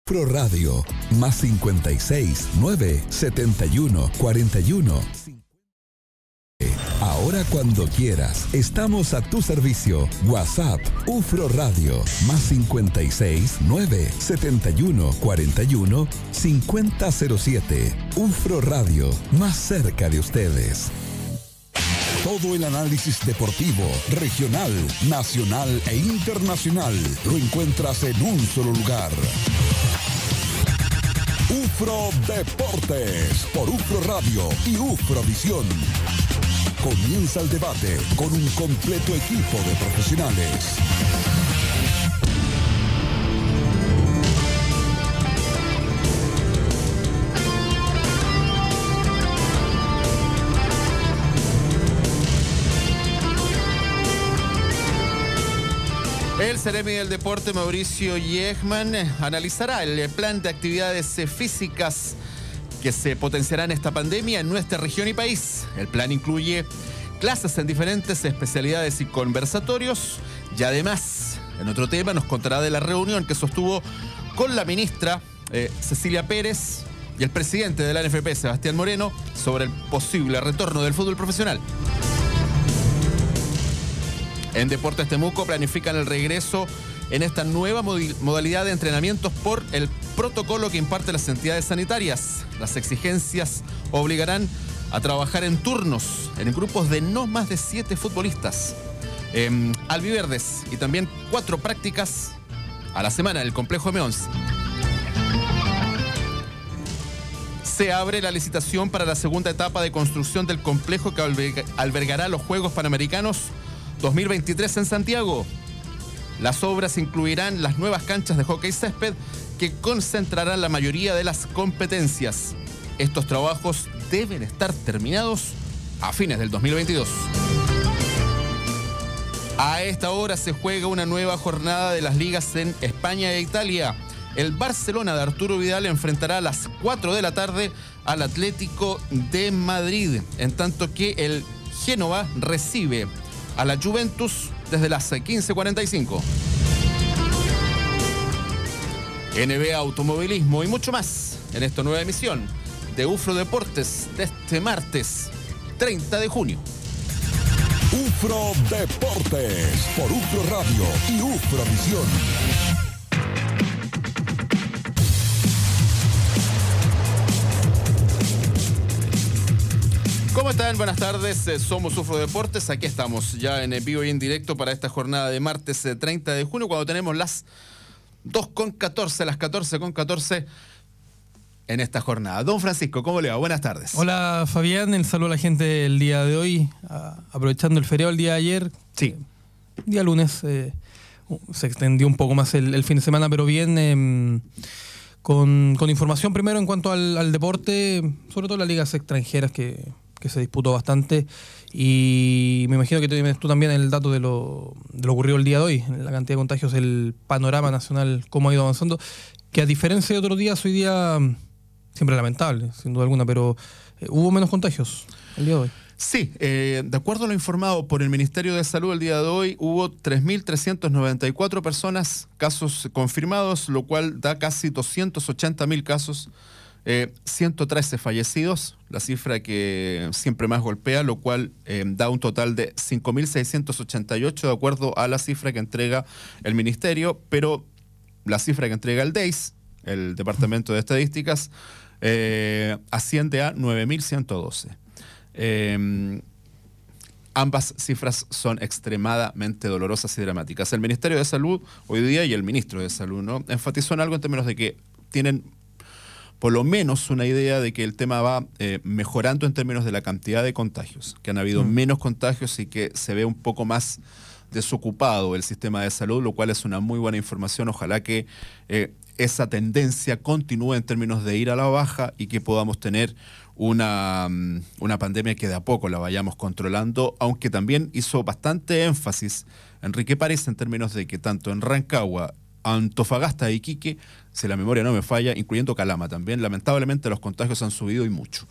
Pro Radio, más 56 9 71 41. Ahora cuando quieras, estamos a tu servicio. WhatsApp, UFRO Radio, más 56 9 71 41 5007. UFRO Radio, más cerca de ustedes. Todo el análisis deportivo, regional, nacional e internacional, lo encuentras en un solo lugar. UFRO Deportes, por UFRO Radio y UFRO Visión. Comienza el debate con un completo equipo de profesionales. El Seremi del Deporte, Mauricio Yegman, analizará el plan de actividades físicas que se potenciará en esta pandemia en nuestra región y país. El plan incluye clases en diferentes especialidades y conversatorios, y además, en otro tema, nos contará de la reunión que sostuvo con la ministra Cecilia Pérez y el presidente de la NFP, Sebastián Moreno, sobre el posible retorno del fútbol profesional. En Deportes Temuco planifican el regreso en esta nueva modalidad de entrenamientos por el protocolo que imparten las entidades sanitarias. Las exigencias obligarán a trabajar en turnos, en grupos de no más de 7 futbolistas, albiverdes, y también 4 prácticas a la semana en el complejo M11. Se abre la licitación para la segunda etapa de construcción del complejo que albergará los Juegos Panamericanos 2023 en Santiago. Las obras incluirán las nuevas canchas de hockey césped que concentrarán la mayoría de las competencias. Estos trabajos deben estar terminados a fines del 2022. A esta hora se juega una nueva jornada de las ligas en España e Italia. El Barcelona de Arturo Vidal enfrentará a las 4 de la tarde al Atlético de Madrid, en tanto que el Génova recibe a la Juventus desde las 15:45. NBA, automovilismo y mucho más en esta nueva emisión de UFRO Deportes de este martes 30 de junio. UFRO Deportes, por UFRO Radio y UFRO Visión. ¿Cómo están? Buenas tardes, somos UFRO Deportes, aquí estamos ya en vivo y en directo para esta jornada de martes 30 de junio, cuando tenemos las 2:14, las 14:14 en esta jornada. Don Francisco, ¿cómo le va? Buenas tardes. Hola Fabián, el saludo a la gente el día de hoy, aprovechando el feriado el día de ayer. Sí. Día lunes se extendió un poco más el fin de semana, pero bien... Con información primero en cuanto al deporte, sobre todo las ligas extranjeras que se disputó bastante, y me imagino que tienes tú también el dato de lo ocurrido el día de hoy, la cantidad de contagios, el panorama nacional, cómo ha ido avanzando, que a diferencia de otros días, hoy día siempre lamentable, sin duda alguna, pero hubo menos contagios el día de hoy. Sí, de acuerdo a lo informado por el Ministerio de Salud el día de hoy, hubo 3.394 personas, casos confirmados, lo cual da casi 280.000 casos, 113 fallecidos, la cifra que siempre más golpea, lo cual da un total de 5.688 de acuerdo a la cifra que entrega el Ministerio, pero la cifra que entrega el DEIS, el Departamento de Estadísticas, asciende a 9.112. Ambas cifras son extremadamente dolorosas y dramáticas. El Ministerio de Salud hoy día y el Ministro de Salud, ¿no?, enfatizó en algo en términos de que tienen por lo menos una idea de que el tema va mejorando en términos de la cantidad de contagios, que han habido menos contagios y que se ve un poco más desocupado el sistema de salud, lo cual es una muy buena información. Ojalá que esa tendencia continúe en términos de ir a la baja y que podamos tener una pandemia que de a poco la vayamos controlando, aunque también hizo bastante énfasis Enrique París en términos de que tanto en Rancagua, Antofagasta, Iquique, si la memoria no me falla, incluyendo Calama también. Lamentablemente los contagios han subido y mucho.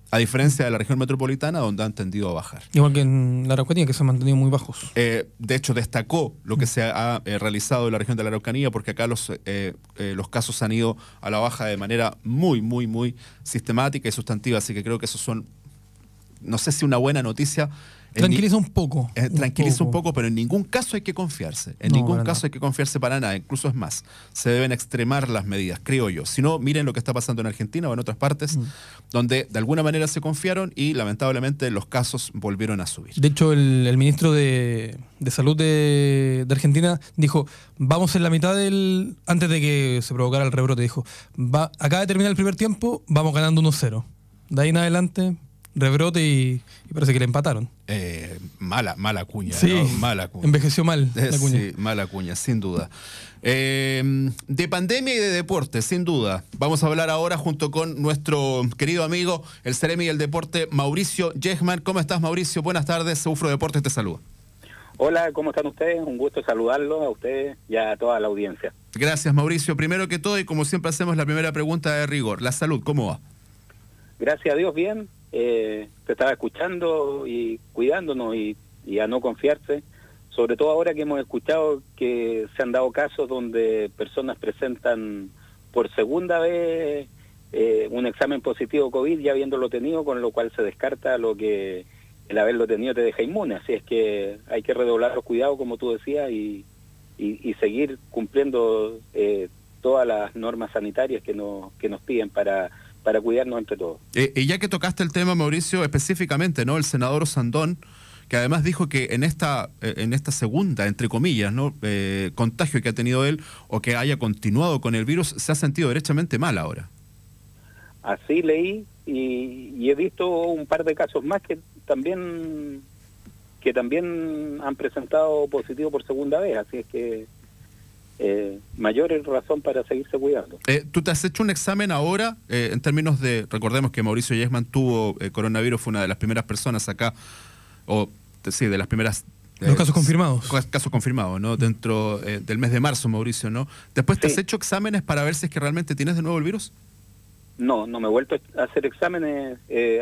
A diferencia de la región metropolitana, donde han tendido a bajar. Igual que en la Araucanía, que se han mantenido muy bajos. De hecho, destacó lo que se ha realizado en la región de la Araucanía, porque acá los casos han ido a la baja de manera muy, muy, muy sistemática y sustantiva. Así que creo que eso son, no sé si una buena noticia. Tranquiliza un poco. Tranquiliza un poco, pero en ningún caso hay que confiarse. En ningún caso hay que confiarse para nada. Incluso es más, se deben extremar las medidas, creo yo. Si no, miren lo que está pasando en Argentina o en otras partes, donde de alguna manera se confiaron y lamentablemente los casos volvieron a subir. De hecho, el ministro de Salud de Argentina dijo, vamos en la mitad antes de que se provocara el rebrote, dijo, acaba de terminar el primer tiempo, vamos ganando 1-0. De ahí en adelante, rebrote y parece que le empataron. Mala cuña, sí, ¿no? Mala cuña. Envejeció mal la cuña. Sí, mala cuña, sin duda. De pandemia y de deporte, sin duda. Vamos a hablar ahora junto con nuestro querido amigo, el Ceremi del Deporte, Mauricio Yegman. ¿Cómo estás, Mauricio? Buenas tardes, UFRO Deportes te saluda. Hola, ¿cómo están ustedes? Un gusto saludarlos a ustedes y a toda la audiencia. Gracias, Mauricio. Primero que todo, y como siempre hacemos la primera pregunta de rigor, la salud, ¿cómo va? Gracias a Dios, bien. Te estaba escuchando y cuidándonos y a no confiarse, sobre todo ahora que hemos escuchado que se han dado casos donde personas presentan por segunda vez un examen positivo COVID ya habiéndolo tenido, con lo cual se descarta lo que el haberlo tenido te deja inmune. Así es que hay que redoblar los cuidados, como tú decías, y seguir cumpliendo todas las normas sanitarias que nos piden para cuidarnos entre todos. Y ya que tocaste el tema, Mauricio, específicamente, ¿no? El senador Osandón, que además dijo que en esta segunda, entre comillas, ¿no? Contagio que ha tenido él, o que haya continuado con el virus, se ha sentido derechamente mal ahora. Así leí y he visto un par de casos más que también han presentado positivo por segunda vez, así es que mayor razón para seguirse cuidando. ¿Tú te has hecho un examen ahora? En términos de, recordemos que Mauricio Yegman tuvo coronavirus, fue una de las primeras personas acá, de las primeras... Los casos confirmados. Casos confirmados, ¿no? Dentro del mes de marzo, Mauricio, ¿no? ¿Después te has hecho exámenes para ver si es que realmente tienes de nuevo el virus? No me he vuelto a hacer exámenes.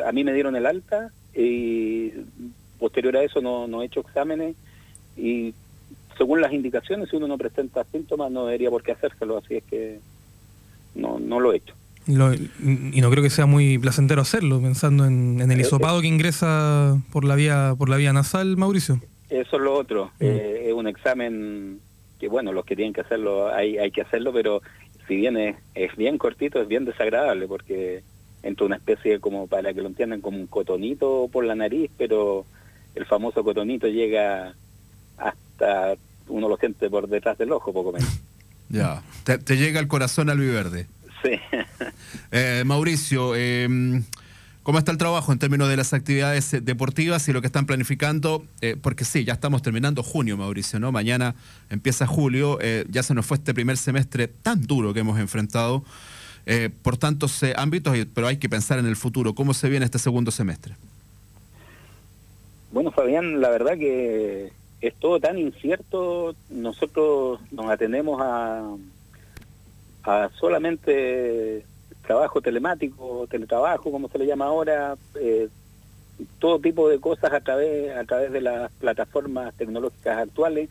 A mí me dieron el alta y posterior a eso no he hecho exámenes y según las indicaciones, si uno no presenta síntomas, no debería por qué hacérselo, así es que no lo he hecho. Y no creo que sea muy placentero hacerlo, pensando en el hisopado que ingresa por la vía nasal, Mauricio. Eso es lo otro. Es un examen que, bueno, los que tienen que hacerlo, hay que hacerlo, pero si bien es bien cortito, es bien desagradable, porque entra una especie de, como para que lo entiendan, como un cotonito por la nariz, pero el famoso cotonito llega hasta uno lo siente por detrás del ojo, poco menos. Ya, te llega al corazón albiverde. Sí. Mauricio, ¿cómo está el trabajo en términos de las actividades deportivas y lo que están planificando? Porque sí, ya estamos terminando junio, Mauricio, ¿no? Mañana empieza julio, ya se nos fue este primer semestre tan duro que hemos enfrentado por tantos ámbitos, pero hay que pensar en el futuro. ¿Cómo se viene este segundo semestre? Bueno, Fabián, la verdad que es todo tan incierto. Nosotros nos atenemos a solamente trabajo telemático, teletrabajo, como se le llama ahora, todo tipo de cosas a través de las plataformas tecnológicas actuales,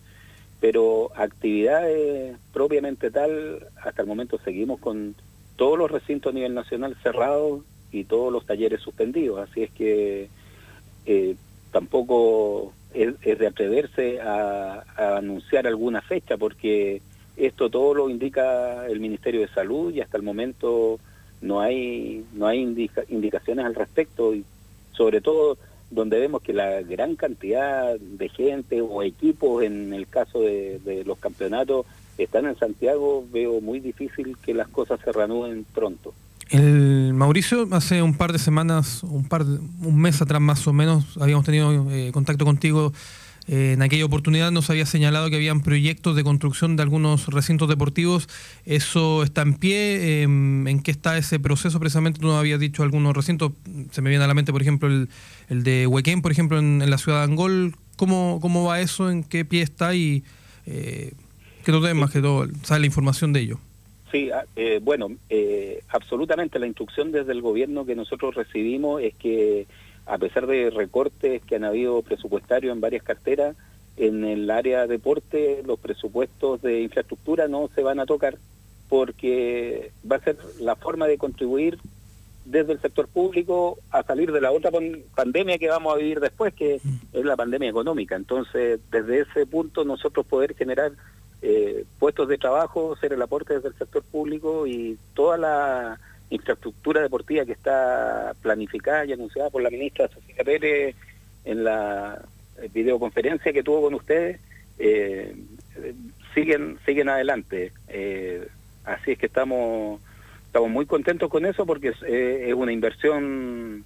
pero actividades propiamente tal, hasta el momento seguimos con todos los recintos a nivel nacional cerrados y todos los talleres suspendidos, así es que tampoco es de atreverse a anunciar alguna fecha, porque esto todo lo indica el Ministerio de Salud y hasta el momento no hay indicaciones al respecto, y sobre todo donde vemos que la gran cantidad de gente o equipos, en el caso de los campeonatos, están en Santiago, veo muy difícil que las cosas se reanuden pronto. Mauricio, hace un par de semanas, un mes atrás más o menos, habíamos tenido contacto contigo. En aquella oportunidad nos había señalado que habían proyectos de construcción de algunos recintos deportivos. ¿Eso está en pie? ¿En qué está ese proceso? Precisamente tú nos habías dicho algunos recintos. Se me viene a la mente, por ejemplo, el de Huequén, por ejemplo, en la ciudad de Angol. ¿Cómo va eso? ¿En qué pie está? Y Que tú tenés más que todo, sabes la información de ello. Sí, absolutamente. La instrucción desde el gobierno que nosotros recibimos es que, a pesar de recortes que han habido presupuestarios en varias carteras, en el área deporte los presupuestos de infraestructura no se van a tocar, porque va a ser la forma de contribuir desde el sector público a salir de la otra pandemia que vamos a vivir después, que es la pandemia económica. Entonces, desde ese punto, nosotros poder generar puestos de trabajo, ser el aporte desde el sector público, y toda la infraestructura deportiva que está planificada y anunciada por la ministra Cecilia Pérez en la videoconferencia que tuvo con ustedes, siguen adelante. Así es que estamos muy contentos con eso, porque es una inversión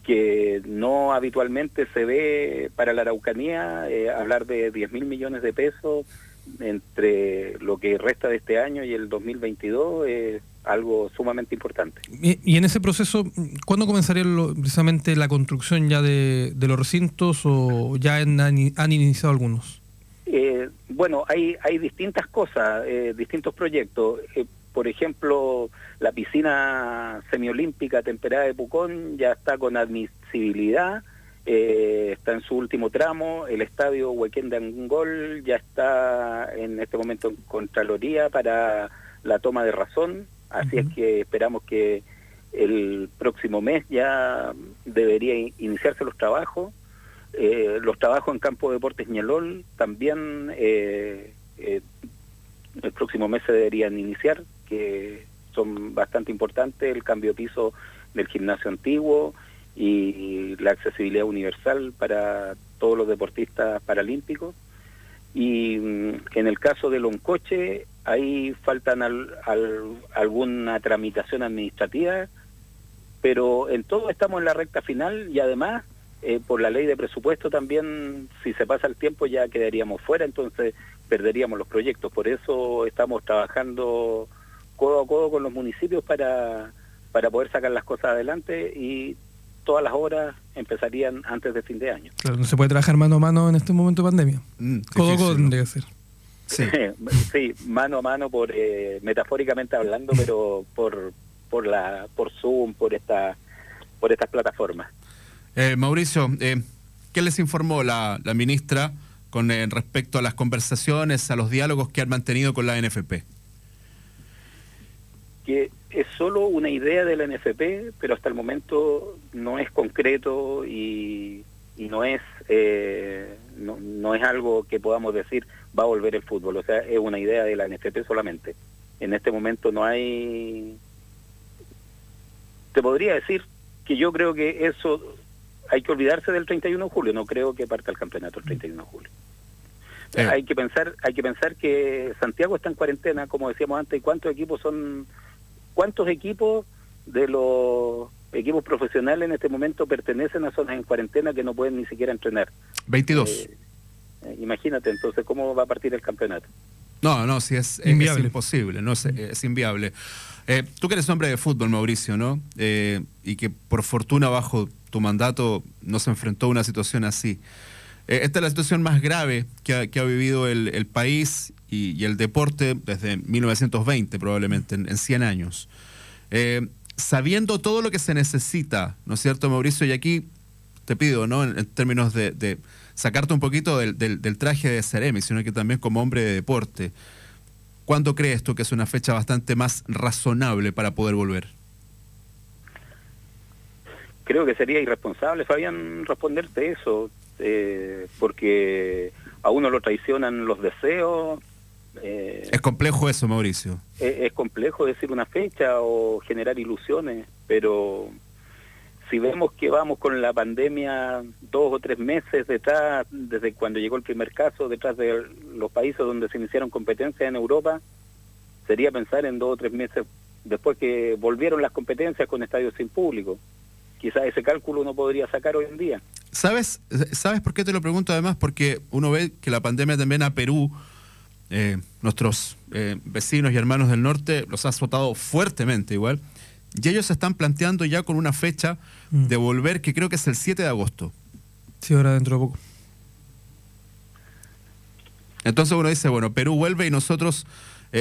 que no habitualmente se ve para la Araucanía. Hablar de 10.000 millones de pesos entre lo que resta de este año y el 2022 es algo sumamente importante. Y en ese proceso, ¿cuándo comenzaría precisamente la construcción ya de los recintos, o ya han iniciado algunos? Hay distintas cosas, distintos proyectos. Por ejemplo, la piscina semiolímpica temperada de Pucón ya está con admisibilidad, está en su último tramo. El estadio Huequén de Angol ya está en este momento en Contraloría para la toma de razón, así es que esperamos que el próximo mes ya debería iniciarse los trabajos. Los trabajos en Campo de Deportes Ñelol también el próximo mes se deberían iniciar, que son bastante importantes: el cambio de piso del gimnasio antiguo y la accesibilidad universal para todos los deportistas paralímpicos. Y en el caso de Loncoche, ahí faltan alguna tramitación administrativa, pero en todo estamos en la recta final, y además por la ley de presupuesto también, si se pasa el tiempo ya quedaríamos fuera, entonces perderíamos los proyectos. Por eso estamos trabajando codo a codo con los municipios para poder sacar las cosas adelante, y todas las obras empezarían antes de fin de año. Claro, no se puede trabajar mano a mano en este momento de pandemia. Codo a codo tendría que ser. Sí. Sí, mano a mano, metafóricamente hablando, pero por Zoom, por estas plataformas. Mauricio, ¿qué les informó la ministra con respecto a las conversaciones, a los diálogos que han mantenido con la NFP? Que es solo una idea de la NFP, pero hasta el momento no es concreto y no es algo que podamos decir va a volver el fútbol. O sea, es una idea de la NFP solamente. En este momento no hay... Te podría decir que yo creo que eso hay que olvidarse del 31 de julio. No creo que parta el campeonato el 31 de julio. Hay que pensar que Santiago está en cuarentena, como decíamos antes. ¿Y cuántos equipos de los equipos profesionales en este momento pertenecen a zonas en cuarentena que no pueden ni siquiera entrenar? 22. Imagínate, entonces, ¿cómo va a partir el campeonato? No, sí, es imposible, no es inviable. Tú que eres hombre de fútbol, Mauricio, ¿no? Y que por fortuna bajo tu mandato no se enfrentó a una situación así. Esta es la situación más grave que ha vivido el país y el deporte desde 1920, probablemente, en 100 años. Sabiendo todo lo que se necesita, ¿no es cierto, Mauricio? Y aquí te pido, ¿no?, en términos de sacarte un poquito del traje de Ceremi, sino que también como hombre de deporte, ¿cuándo crees tú que es una fecha bastante más razonable para poder volver? Creo que sería irresponsable, Fabián, responderte eso, porque a uno lo traicionan los deseos. Es complejo eso, Mauricio. Es complejo decir una fecha o generar ilusiones, pero si vemos que vamos con la pandemia 2 o 3 meses detrás, desde cuando llegó el primer caso, detrás de los países donde se iniciaron competencias en Europa, sería pensar en 2 o 3 meses después que volvieron las competencias con estadios sin público. Quizás ese cálculo uno podría sacar hoy en día. ¿Sabes por qué te lo pregunto además? Porque uno ve que la pandemia también a Perú, nuestros vecinos y hermanos del norte, los ha azotado fuertemente igual, y ellos se están planteando ya con una fecha de volver, que creo que es el 7 de agosto. Sí, ahora dentro de poco. Entonces uno dice, bueno, Perú vuelve y nosotros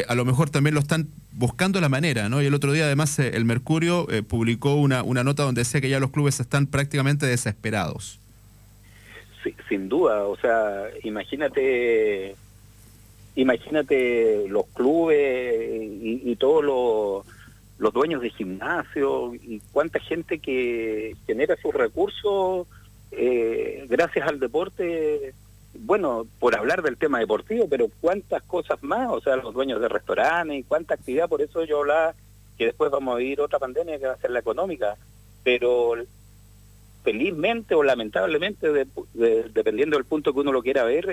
a lo mejor también lo están buscando la manera, ¿no? Y el otro día además el Mercurio publicó una nota donde decía que ya los clubes están prácticamente desesperados. Sí, sin duda, o sea, imagínate los clubes y todos los dueños de gimnasio y cuánta gente que genera sus recursos gracias al deporte. Bueno, por hablar del tema deportivo, pero cuántas cosas más, o sea, los dueños de restaurantes y cuánta actividad. Por eso yo hablaba que después vamos a vivir otra pandemia que va a ser la económica, pero felizmente o lamentablemente, dependiendo del punto que uno lo quiera ver,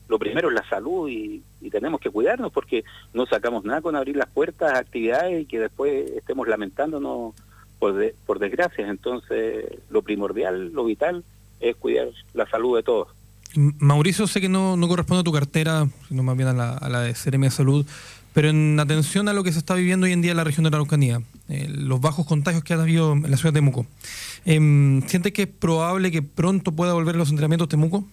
lo primero es la salud y tenemos que cuidarnos, porque no sacamos nada con abrir las puertas a actividades y que después estemos lamentándonos por desgracias. Entonces, lo primordial, lo vital, es cuidar la salud de todos. Mauricio, sé que no corresponde a tu cartera, sino más bien a la de Seremi de Salud, pero en atención a lo que se está viviendo hoy en día en la región de la Araucanía, los bajos contagios que ha habido en la ciudad de Temuco, ¿sientes que es probable que pronto pueda volver a los entrenamientos Temuco?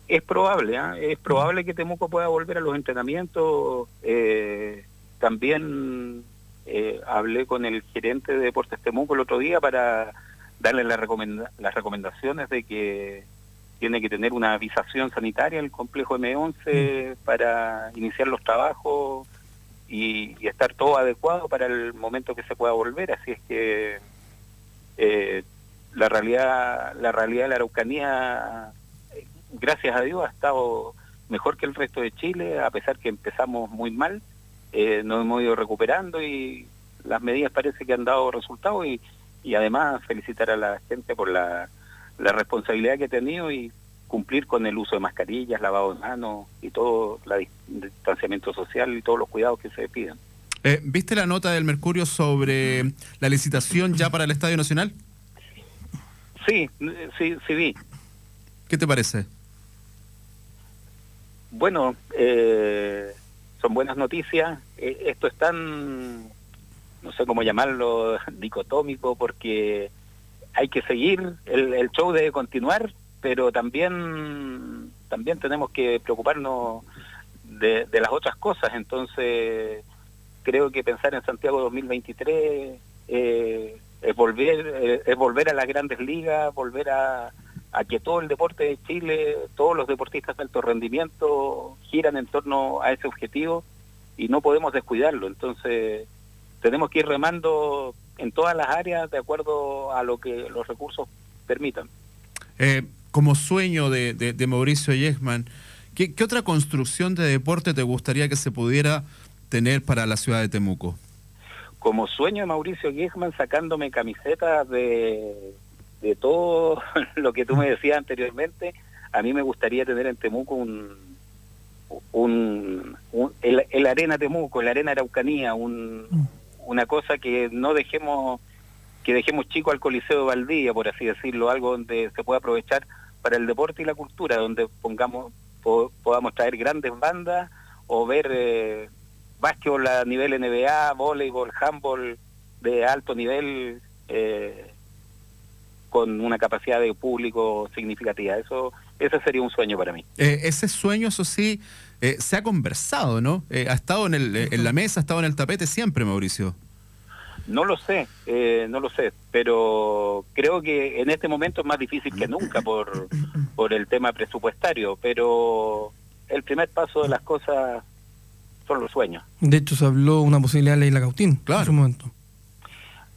Es probable, es probable que Temuco pueda volver a los entrenamientos. También hablé con el gerente de Deportes Temuco el otro día para darle las recomendaciones de que tiene que tener una avisación sanitaria el complejo M11 para iniciar los trabajos y estar todo adecuado para el momento que se pueda volver. Así es que la realidad de la Araucanía, gracias a Dios, ha estado mejor que el resto de Chile, a pesar que empezamos muy mal. Nos hemos ido recuperando y las medidas parece que han dado resultados y además felicitar a la gente por la responsabilidad que ha tenido y cumplir con el uso de mascarillas, lavado de manos y todo, el distanciamiento social y todos los cuidados que se piden. ¿Viste la nota del Mercurio sobre la licitación ya para el Estadio Nacional? Sí vi. ¿Qué te parece? Bueno, son buenas noticias. Esto es tan, no sé cómo llamarlo, dicotómico, porque hay que seguir, el show debe continuar, pero también tenemos que preocuparnos de las otras cosas. Entonces, creo que pensar en Santiago 2023 es volver a las grandes ligas, volver a que todo el deporte de Chile, todos los deportistas de alto rendimiento giran en torno a ese objetivo y no podemos descuidarlo. Entonces, tenemos que ir remando en todas las áreas de acuerdo a lo que los recursos permitan. Como sueño de Mauricio Yesman, ¿qué otra construcción de deporte te gustaría que se pudiera tener para la ciudad de Temuco? Como sueño de Mauricio Yesman, sacándome camisetas de todo lo que tú me decías anteriormente, a mí me gustaría tener en Temuco el Arena Temuco, el Arena Araucanía, una cosa que no dejemos chico al Coliseo de Valdivia, por así decirlo, algo donde se pueda aprovechar para el deporte y la cultura, donde podamos traer grandes bandas o ver básquetbol a nivel NBA, voleibol, handball de alto nivel, con una capacidad de público significativa. Ese sería un sueño para mí. Ese sueño, eso sí, se ha conversado, ¿no? Ha estado en la mesa, ha estado en el tapete siempre, Mauricio. No lo sé, pero creo que en este momento es más difícil que nunca por el tema presupuestario, pero el primer paso de las cosas son los sueños. De hecho, se habló una posibilidad de la Isla Cautín, claro, en su momento.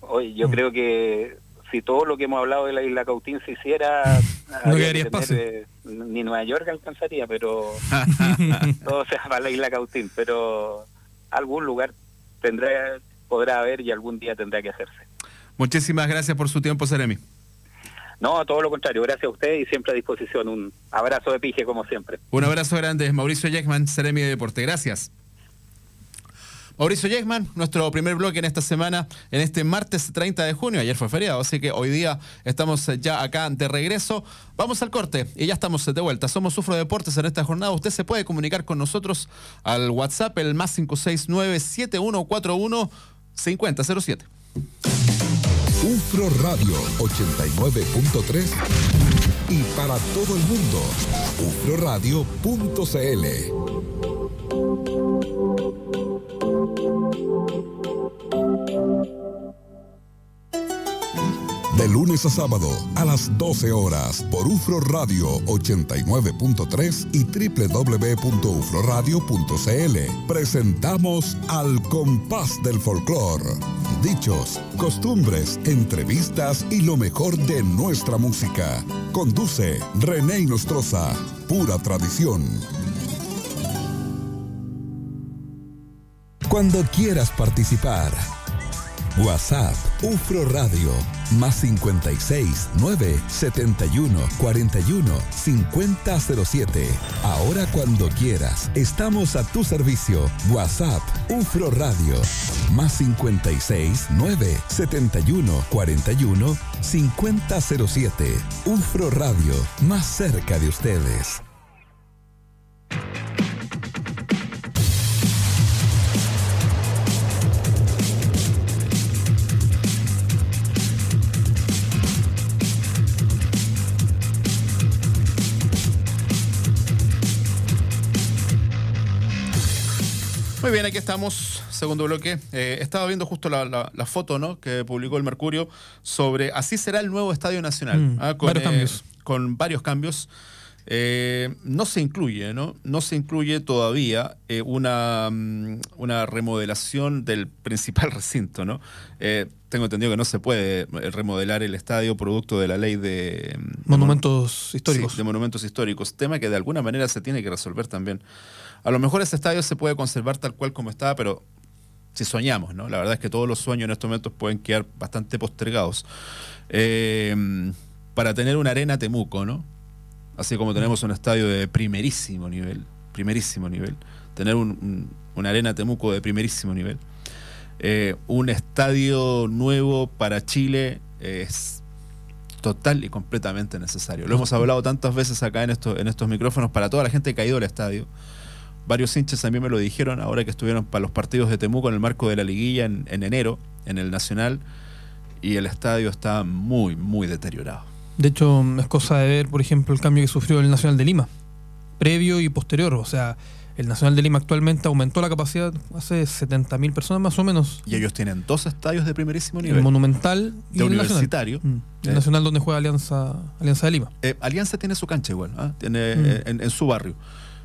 Oye, yo creo que si todo lo que hemos hablado de la Isla Cautín se hiciera, no quedaría espacio. Ni Nueva York alcanzaría, pero todo se va a la Isla Cautín, pero algún lugar podrá haber y algún día tendrá que hacerse. Muchísimas gracias por su tiempo, Seremi. No, todo lo contrario, gracias a usted y siempre a disposición. Un abrazo de pije como siempre. Un abrazo grande, Mauricio Yesman, Seremi de Deporte. Gracias. Mauricio Yesman, nuestro primer bloque en esta semana, en este martes 30 de junio. Ayer fue feriado, así que hoy día estamos ya acá de regreso. Vamos al corte y ya estamos de vuelta. Somos Ufro Deportes en esta jornada. Usted se puede comunicar con nosotros al WhatsApp, el más 569-7141-5007. Ufro Radio 89.3 y para todo el mundo. ufroradio.cl. De lunes a sábado a las 12 horas por UFRO Radio 89.3 y www.ufroradio.cl. Presentamos Al Compás del Folclor. Dichos, costumbres, entrevistas y lo mejor de nuestra música. Conduce René Inostroza. Pura tradición. Cuando quieras participar. WhatsApp UFRO Radio más 56 9 71 41 50 07. Ahora cuando quieras, estamos a tu servicio. WhatsApp UFRO Radio más 56 9 71 41 50 07. UFRO Radio, más cerca de ustedes. Muy bien, aquí estamos, segundo bloque. Estaba viendo justo la foto, ¿no?, que publicó el Mercurio sobre así será el nuevo Estadio Nacional. Varios cambios. Con varios cambios. No se incluye, ¿no? No se incluye todavía una remodelación del principal recinto, ¿no? Tengo entendido que no se puede remodelar el estadio producto de la ley de monumentos históricos. Sí, de monumentos históricos, tema que de alguna manera se tiene que resolver también. A lo mejor ese estadio se puede conservar tal cual como estaba, pero si soñamos, ¿no? La verdad es que todos los sueños en estos momentos pueden quedar bastante postergados. Para tener una arena Temuco, ¿no? Así como tenemos un estadio de primerísimo nivel, tener una arena Temuco de primerísimo nivel. Un estadio nuevo para Chile es total y completamente necesario. Lo hemos hablado tantas veces acá en estos micrófonos para toda la gente que ha ido al estadio. Varios hinchas también me lo dijeron ahora que estuvieron para los partidos de Temuco en el marco de la liguilla en enero, en el Nacional, y el estadio está muy, muy deteriorado. De hecho, es cosa de ver, por ejemplo, el cambio que sufrió el Nacional de Lima, previo y posterior. O sea, el Nacional de Lima actualmente aumentó la capacidad hace 70.000 personas más o menos. Y ellos tienen dos estadios de primerísimo nivel. El Monumental y de el Universitario. Nacional. El Nacional donde juega Alianza de Lima. Alianza tiene su cancha igual, ¿eh? Tiene en su barrio.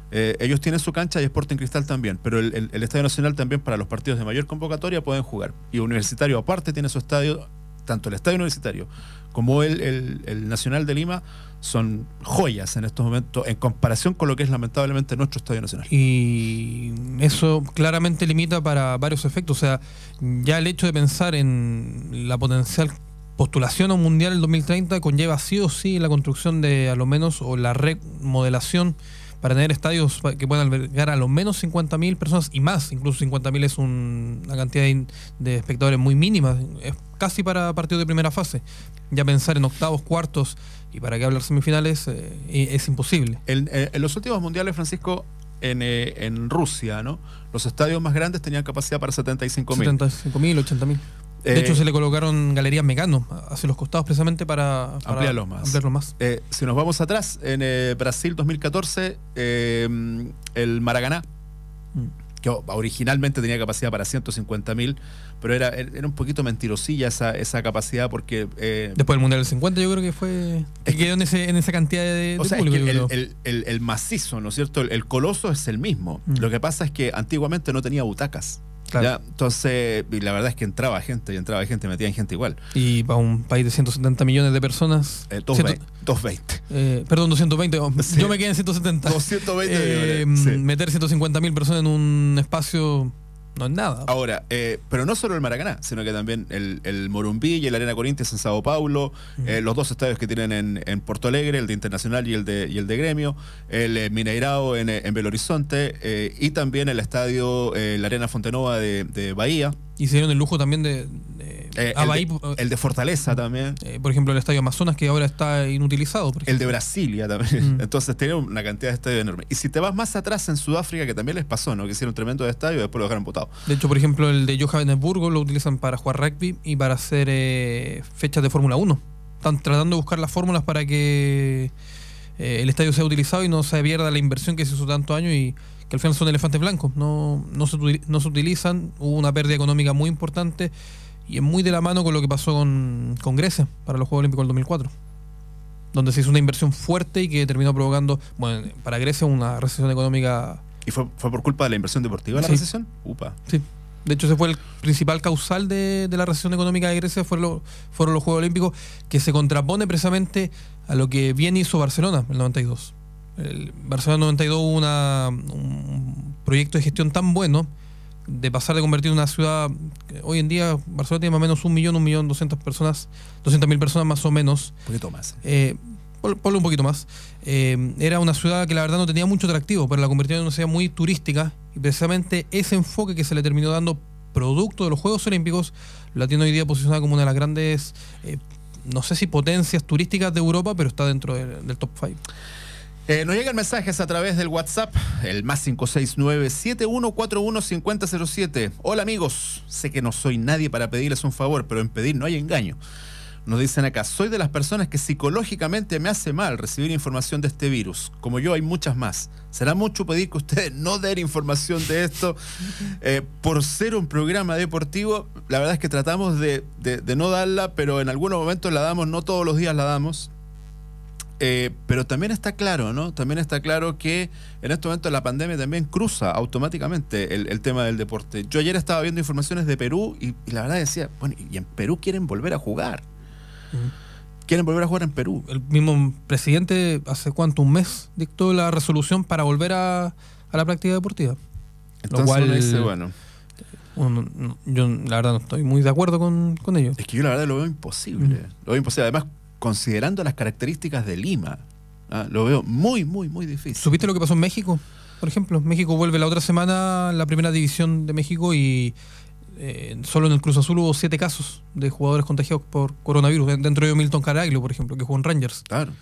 Ellos tienen su cancha y Sporting Cristal también, pero el Estadio Nacional también para los partidos de mayor convocatoria pueden jugar. Y Universitario aparte tiene su estadio, tanto el Estadio Universitario como el Nacional de Lima son joyas en estos momentos en comparación con lo que es lamentablemente nuestro Estadio Nacional. Y eso claramente limita para varios efectos. O sea, ya el hecho de pensar en la potencial postulación a un mundial en 2030 conlleva sí o sí la construcción de a lo menos o la remodelación para tener estadios que puedan albergar a lo menos 50.000 personas y más. Incluso 50.000 es una cantidad de espectadores muy mínima, es casi para partidos de primera fase. Ya pensar en octavos, cuartos y para qué hablar semifinales es imposible. En los últimos mundiales, Francisco, en Rusia, ¿no?, los estadios más grandes tenían capacidad para 75.000. 75.000, 80.000. De hecho, se le colocaron galerías Mecano hacia los costados precisamente para ampliarlos más. Si nos vamos atrás, en Brasil 2014, el Maracaná, que originalmente tenía capacidad para 150.000, pero era un poquito mentirosilla esa capacidad porque... después del Mundial del 50 yo creo que fue... quedó en esa cantidad de público. Es que el macizo, ¿no es cierto? El coloso es el mismo. Lo que pasa es que antiguamente no tenía butacas. Claro. ¿Ya? Entonces, y la verdad es que entraba gente, metían gente igual. Y para un país de 170 millones de personas... 220. Perdón, 220. Sí. Yo me quedé en 170. 220 millones. Sí. Meter 150.000 personas en un espacio no es nada. Ahora, pero no solo el Maracaná, sino que también el Morumbí y el Arena Corinthians en Sao Paulo, los dos estadios que tienen en Porto Alegre, el de Internacional y el de Gremio, el Mineirao en Belo Horizonte, y también el estadio, la Arena Fontenova de Bahía. Y se dieron el lujo también el de Fortaleza también. Por ejemplo, el Estadio Amazonas, que ahora está inutilizado. El de Brasilia también. Entonces tenían una cantidad de estadios enorme. Y si te vas más atrás, en Sudáfrica, que también les pasó, ¿no?, que hicieron un tremendo estadio y después lo dejaron botado. De hecho, por ejemplo, el de Johannesburgo lo utilizan para jugar rugby y para hacer fechas de Fórmula 1. están tratando de buscar las fórmulas para que el estadio sea utilizado y no se pierda la inversión que se hizo tantos años y que al final son elefantes blancos. No se utilizan, hubo una pérdida económica muy importante y es muy de la mano con lo que pasó con Grecia para los Juegos Olímpicos del 2004, donde se hizo una inversión fuerte y que terminó provocando, bueno, para Grecia una recesión económica. ¿Y fue por culpa de la inversión deportiva la recesión? Upa. Sí. De hecho, ese fue el principal causal de la recesión económica de Grecia, fueron los Juegos Olímpicos, que se contrapone precisamente a lo que bien hizo Barcelona en el 92. El Barcelona 92 hubo un proyecto de gestión tan bueno de pasar de convertir una ciudad que hoy en día Barcelona tiene más o menos 1.200.000 personas, 200.000 personas más o menos. Un poquito más. Ponle un poquito más. Era una ciudad que la verdad no tenía mucho atractivo, pero la convirtió en una ciudad muy turística y precisamente ese enfoque que se le terminó dando producto de los Juegos Olímpicos la tiene hoy día posicionada como una de las grandes, no sé si potencias turísticas de Europa, pero está dentro del top 5. Nos llegan mensajes a través del WhatsApp, el más 569-7141-5007. Hola amigos, sé que no soy nadie para pedirles un favor, pero en pedir no hay engaño. Nos dicen acá, soy de las personas que psicológicamente me hace mal recibir información de este virus. Como yo hay muchas más. Será mucho pedir que ustedes no den información de esto. Por ser un programa deportivo, la verdad es que tratamos de no darla, pero en algunos momentos la damos, no todos los días la damos. Pero también está claro, ¿no? También está claro que en este momento la pandemia también cruza automáticamente el tema del deporte. Yo ayer estaba viendo informaciones de Perú y la verdad decía, bueno, y en Perú quieren volver a jugar. Quieren volver a jugar en Perú. El mismo presidente hace cuánto, un mes, dictó la resolución para volver a la práctica deportiva. Entonces, lo cual uno dice, bueno, yo la verdad no estoy muy de acuerdo con ello. Es que yo la verdad lo veo imposible. Lo veo imposible. Además, considerando las características de Lima, lo veo muy, muy, muy difícil. ¿Supiste lo que pasó en México? Por ejemplo, México vuelve la otra semana a la primera división de México y solo en el Cruz Azul hubo 7 casos de jugadores contagiados por coronavirus. Dentro de Milton Caraglio, por ejemplo, que jugó en Rangers. Claro.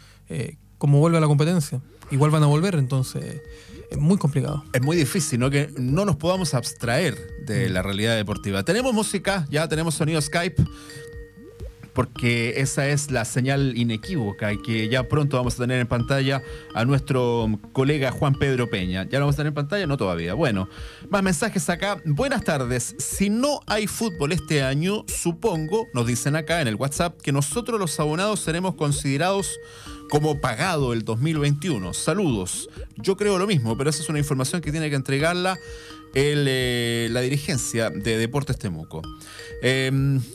¿Cómo vuelve a la competencia? Igual van a volver, entonces es muy complicado. Es muy difícil, ¿no? Que no nos podamos abstraer de la realidad deportiva. Tenemos música, ya tenemos sonido Skype, porque esa es la señal inequívoca y que ya pronto vamos a tener en pantalla a nuestro colega Juan Pedro Peña. ¿Ya lo vamos a tener en pantalla? No todavía. Bueno, más mensajes acá. Buenas tardes. Si no hay fútbol este año, supongo, nos dicen acá en el WhatsApp, que nosotros los abonados seremos considerados como pagado el 2021. Saludos. Yo creo lo mismo, pero esa es una información que tiene que entregarla la dirigencia de Deportes Temuco.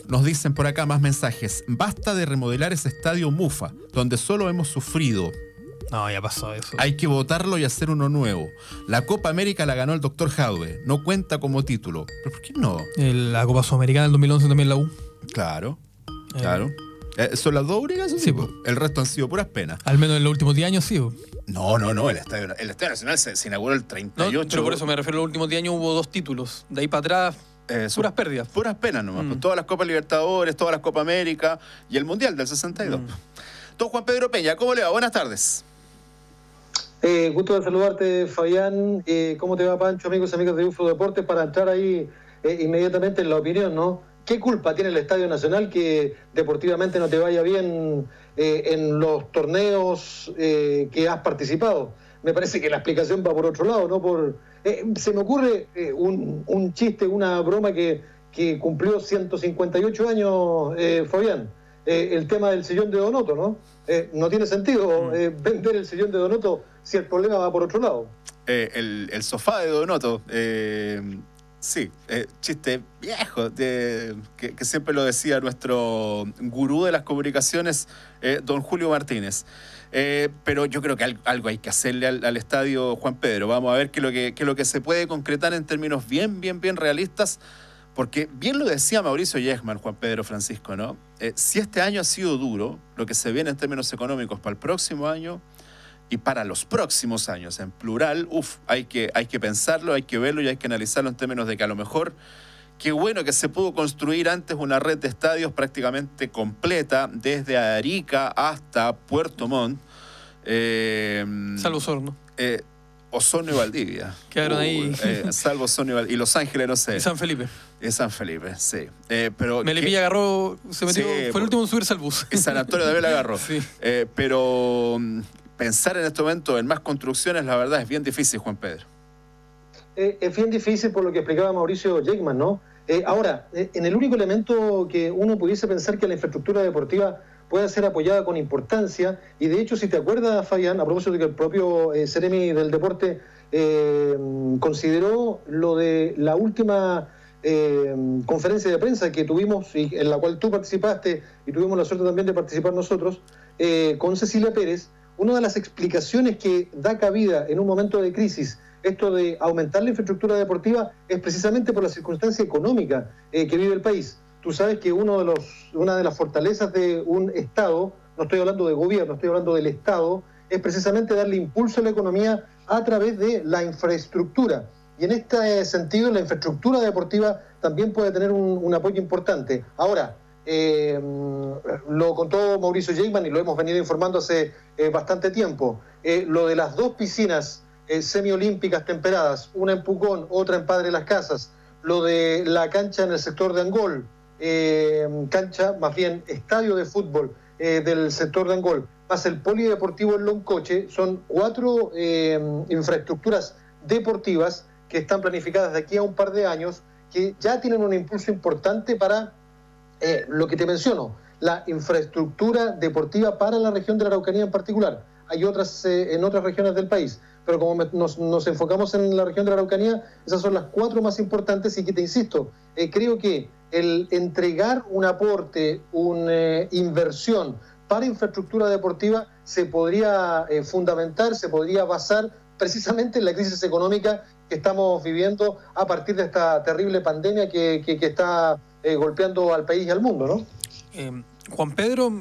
Nos dicen por acá más mensajes. Basta de remodelar ese estadio Mufa, donde solo hemos sufrido. No, ya pasó eso. Hay que botarlo y hacer uno nuevo. La Copa América la ganó el Dr. Jadwe. No cuenta como título. ¿Pero por qué no? La Copa Sudamericana del 2011 también la U. Claro, claro. ¿Son las dos únicas? Sí, pues. El resto han sido puras penas. Al menos en los últimos 10 años sí. No. El Estadio Nacional se inauguró el 38. No, pero por eso me refiero, en los últimos 10 años hubo 2 títulos. De ahí para atrás, puras pérdidas. Puras penas nomás. Pues todas las Copas Libertadores, todas las Copas América y el Mundial del 62. Don Juan Pedro Peña, ¿cómo le va? Buenas tardes. Gusto de saludarte, Fabián. ¿Cómo te va, Pancho, amigos y amigas de UFRO Deportes? Para entrar ahí inmediatamente en la opinión, ¿no? ¿Qué culpa tiene el Estadio Nacional que deportivamente no te vaya bien en los torneos que has participado? Me parece que la explicación va por otro lado, ¿no? Se me ocurre un chiste, una broma que cumplió 158 años, Fabián. El tema del sillón de Donoto, ¿no? No tiene sentido vender el sillón de Donoto si el problema va por otro lado. El sofá de Donoto... Sí, chiste viejo, que siempre lo decía nuestro gurú de las comunicaciones, don Julio Martínez. Pero yo creo que algo hay que hacerle al estadio, Juan Pedro. Vamos a ver qué es lo que se puede concretar en términos bien realistas, porque bien lo decía Mauricio Yesman, Juan Pedro Francisco, ¿no? Si este año ha sido duro, lo que se viene en términos económicos para el próximo año y para los próximos años, en plural, hay que pensarlo, hay que verlo y hay que analizarlo en términos de que a lo mejor, qué bueno que se pudo construir antes una red de estadios prácticamente completa, desde Arica hasta Puerto Montt. Salvo Osorno. Osorno y Valdivia. Quedaron ahí. Salvo Osorno y Valdivia. Y Los Ángeles, no sé. Y San Felipe. Y San Felipe, sí. Pero Melipilla agarró, se metió, sí, fue el último en subirse al bus. Y San Antonio también la agarró. Sí. Pero pensar en este momento en más construcciones, la verdad, es bien difícil, Juan Pedro. Es bien difícil por lo que explicaba Mauricio Jackman, ¿no? Ahora, en el único elemento que uno pudiese pensar que la infraestructura deportiva puede ser apoyada con importancia, y de hecho, si te acuerdas, Fabián, a propósito de que el propio Ceremi del Deporte consideró lo de la última conferencia de prensa que tuvimos, y en la cual tú participaste, y tuvimos la suerte también de participar nosotros, con Cecilia Pérez, una de las explicaciones que da cabida en un momento de crisis, esto de aumentar la infraestructura deportiva, es precisamente por la circunstancia económica que vive el país. Tú sabes que una de las fortalezas de un Estado, no estoy hablando de gobierno, estoy hablando del Estado, es precisamente darle impulso a la economía a través de la infraestructura. Y en este sentido, la infraestructura deportiva también puede tener un apoyo importante. Ahora, lo contó Mauricio Jackman y lo hemos venido informando hace bastante tiempo. Lo de las 2 piscinas semiolímpicas temperadas, una en Pucón, otra en Padre Las Casas, lo de la cancha en el sector de Angol, cancha, más bien estadio de fútbol del sector de Angol, más el polideportivo en Loncoche, son 4 infraestructuras deportivas que están planificadas de aquí a un par de años, que ya tienen un impulso importante para lo que te menciono, la infraestructura deportiva para la región de la Araucanía en particular. Hay otras en otras regiones del país, pero como nos enfocamos en la región de la Araucanía, esas son las 4 más importantes, y que te insisto, creo que el entregar un aporte, una inversión para infraestructura deportiva se podría fundamentar, se podría basar precisamente en la crisis económica que estamos viviendo a partir de esta terrible pandemia que está golpeando al país y al mundo, ¿no? Juan Pedro...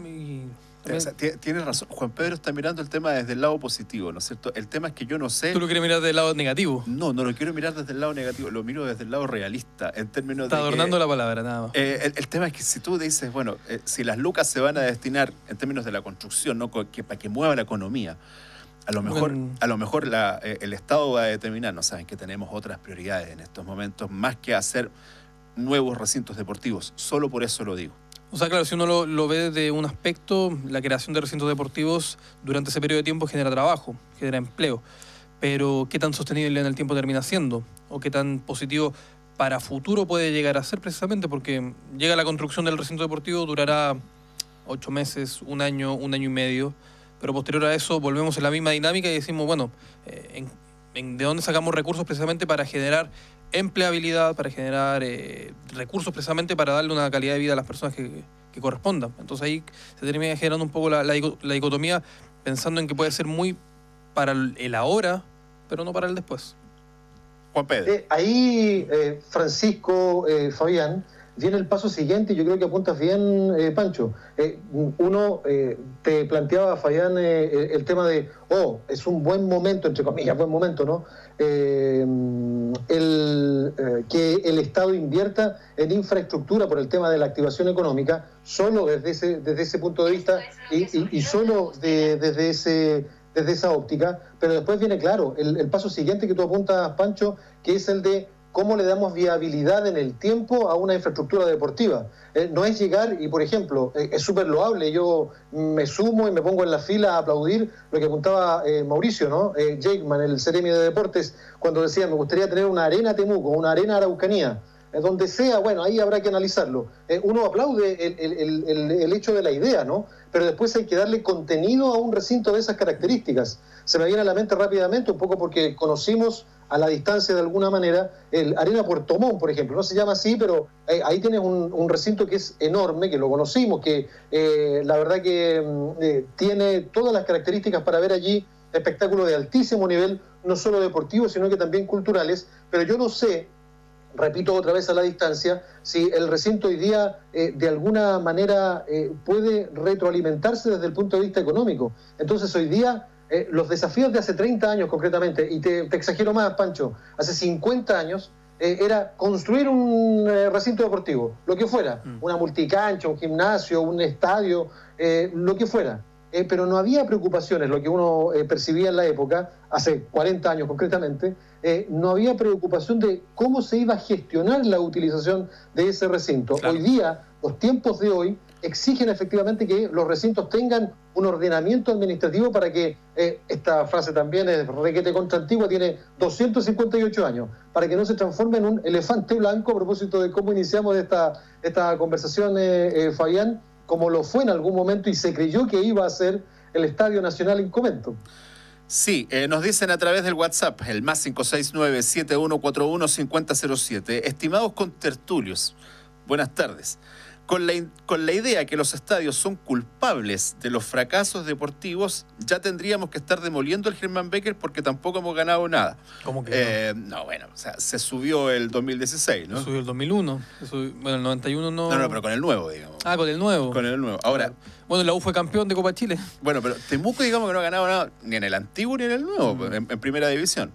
Tienes razón. Juan Pedro está mirando el tema desde el lado positivo, ¿no es cierto? El tema es que yo no sé... ¿Tú lo quieres mirar desde el lado negativo? No lo quiero mirar desde el lado negativo, lo miro desde el lado realista, en términos está de adornando la palabra, nada más. El tema es que si tú dices, bueno, si las lucas se van a destinar en términos de la construcción, ¿no? Para que mueva la economía, a lo mejor el Estado va a determinar, no saben que tenemos otras prioridades en estos momentos, más que hacer nuevos recintos deportivos. Solo por eso lo digo. O sea, claro, si uno lo ve desde un aspecto, la creación de recintos deportivos durante ese periodo de tiempo genera trabajo, genera empleo. Pero ¿qué tan sostenible en el tiempo termina siendo? ¿O qué tan positivo para futuro puede llegar a ser, precisamente? Porque llega la construcción del recinto deportivo, durará 8 meses, un año y medio, pero posterior a eso volvemos en la misma dinámica y decimos, bueno, ¿de dónde sacamos recursos precisamente para generar empleabilidad, para generar recursos precisamente para darle una calidad de vida a las personas que correspondan? Entonces ahí se termina generando un poco la dicotomía, pensando en que puede ser muy para el ahora, pero no para el después. Juan Pedro. Ahí, Francisco, Fabián, viene el paso siguiente, y yo creo que apuntas bien, Pancho. Uno te planteaba, Fabián, el tema de, es un buen momento, entre comillas, buen momento, ¿no? Que el Estado invierta en infraestructura por el tema de la activación económica, solo desde ese punto de vista y solo desde esa óptica. Pero después viene, claro, el paso siguiente que tú apuntas, Pancho, que es el de cómo le damos viabilidad en el tiempo a una infraestructura deportiva. No es llegar y, por ejemplo, es súper loable, yo me sumo y me pongo en la fila a aplaudir lo que apuntaba Mauricio, ¿no? Jackman, el Ceremi de Deportes, cuando decía, me gustaría tener una arena Temuco, una arena Araucanía, donde sea, bueno, ahí habrá que analizarlo. Uno aplaude el hecho de la idea, ¿no? Pero después hay que darle contenido a un recinto de esas características. Se me viene a la mente rápidamente, un poco porque conocimos a la distancia de alguna manera, el Arena Puerto Montt, por ejemplo, no se llama así, pero ahí tienes un recinto que es enorme, que lo conocimos, que la verdad que tiene todas las características para ver allí espectáculos de altísimo nivel, no solo deportivos, sino que también culturales, pero yo no sé, repito otra vez a la distancia, si el recinto hoy día de alguna manera puede retroalimentarse desde el punto de vista económico. Entonces hoy día los desafíos de hace 30 años concretamente, y te exagero más, Pancho, hace 50 años era construir un recinto deportivo, lo que fuera, una multicancha, un gimnasio, un estadio, lo que fuera. pero no había preocupaciones, lo que uno percibía en la época, hace 40 años concretamente, no había preocupación de cómo se iba a gestionar la utilización de ese recinto. Claro. Hoy día, los tiempos de hoy exigen efectivamente que los recintos tengan un ordenamiento administrativo para que, esta frase también es requete contra antigua, tiene 258 años, para que no se transforme en un elefante blanco, a propósito de cómo iniciamos esta conversación, Fabián, como lo fue en algún momento y se creyó que iba a ser el Estadio Nacional en Comento. Sí, nos dicen a través del WhatsApp, el más 569-7141-5007. Estimados contertulios, buenas tardes. Con la idea que los estadios son culpables de los fracasos deportivos, ya tendríamos que estar demoliendo el Germán Becker porque tampoco hemos ganado nada. ¿Cómo que no, bueno, o sea, se subió el 2016, ¿no? Se subió el 2001. Bueno, el 91 no... No, pero con el nuevo, digamos. Ah, con el nuevo. Con el nuevo. Ahora... Bueno, la U fue campeón de Copa Chile. Bueno, pero Temuco, digamos que no ha ganado nada ni en el antiguo ni en el nuevo, en primera división.